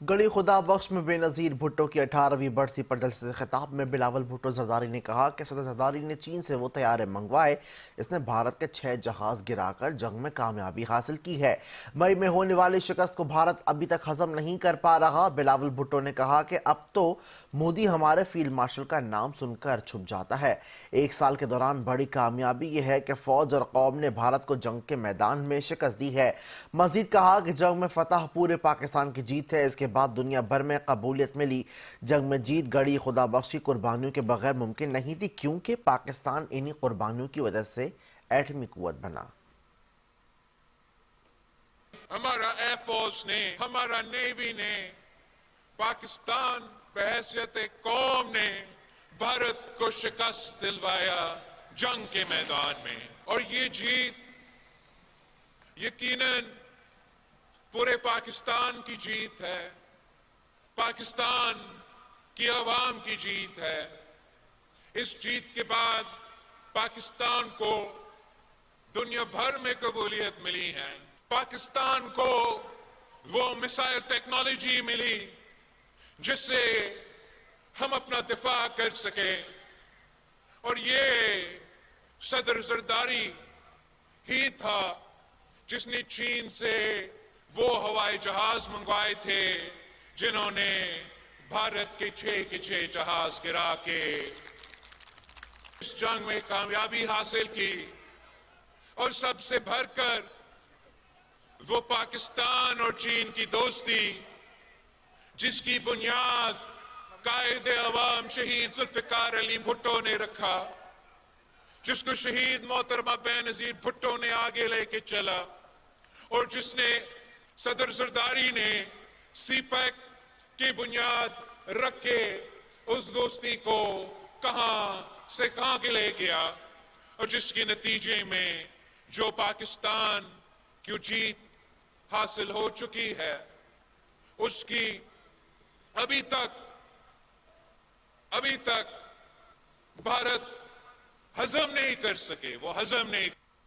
गड़ी खुदा बख्श में बेनज़ीर भुट्टो की 18वीं बरसी पर जलसे से खिताब में बिलावल भुट्टो जरदारी ने कहा कि सदर जरदारी ने चीन से वो तैयारे मंगवाए। इसने भारत के 6 जहाज गिराकर जंग में कामयाबी हासिल की है। मई में होने वाली शिकस्त को भारत अभी तक हजम नहीं कर पा रहा। बिलावल भुट्टो ने कहा कि अब तो मोदी हमारे फील्ड मार्शल का नाम सुनकर छुप जाता है। एक साल के दौरान बड़ी कामयाबी यह है कि फौज और कौम ने भारत को जंग के मैदान में शिकस्त दी है। मजीद कहा कि जंग में फतह पूरे पाकिस्तान की जीत है। इसके बाद दुनिया भर में कबूलियत मिली। जंग में जीत गड़ी खुदा बख्शी कुर्बानियों के बगैर मुमकिन नहीं थी, क्योंकि पाकिस्तान इन्हीं कुर्बानियों की वजह से एटमी कुव्वत बना। हमारा एयरफोर्स ने, हमारा नेवी ने, पाकिस्तान बहैसियत कौम ने भारत को शिकस्त दिलवाया जंग के मैदान में। और ये जीत यकीनन पूरे पाकिस्तान की जीत है, पाकिस्तान की आवाम की जीत है। इस जीत के बाद पाकिस्तान को दुनिया भर में कबूलियत मिली है। पाकिस्तान को वो मिसाइल टेक्नोलॉजी मिली जिससे हम अपना दिफा कर सके। और ये सदर जरदारी ही था जिसने चीन से वो हवाई जहाज मंगवाए थे जिन्होंने भारत के 6 जहाज गिरा के इस जंग में कामयाबी हासिल की। और सबसे बढ़कर वो पाकिस्तान और चीन की दोस्ती जिसकी बुनियाद कायदे अवाम शहीद जुल्फिकार अली भुट्टो ने रखा, जिसको शहीद मोहतरमा बेनज़ीर भुट्टो ने आगे लेके चला, और जिसने सदर जरदारी ने सीपैक की बुनियाद रख के उस दोस्ती को कहां से कहां के ले गया। और जिसके नतीजे में जो पाकिस्तान की जीत हासिल हो चुकी है उसकी अभी तक भारत हजम नहीं कर सके, वो हजम नहीं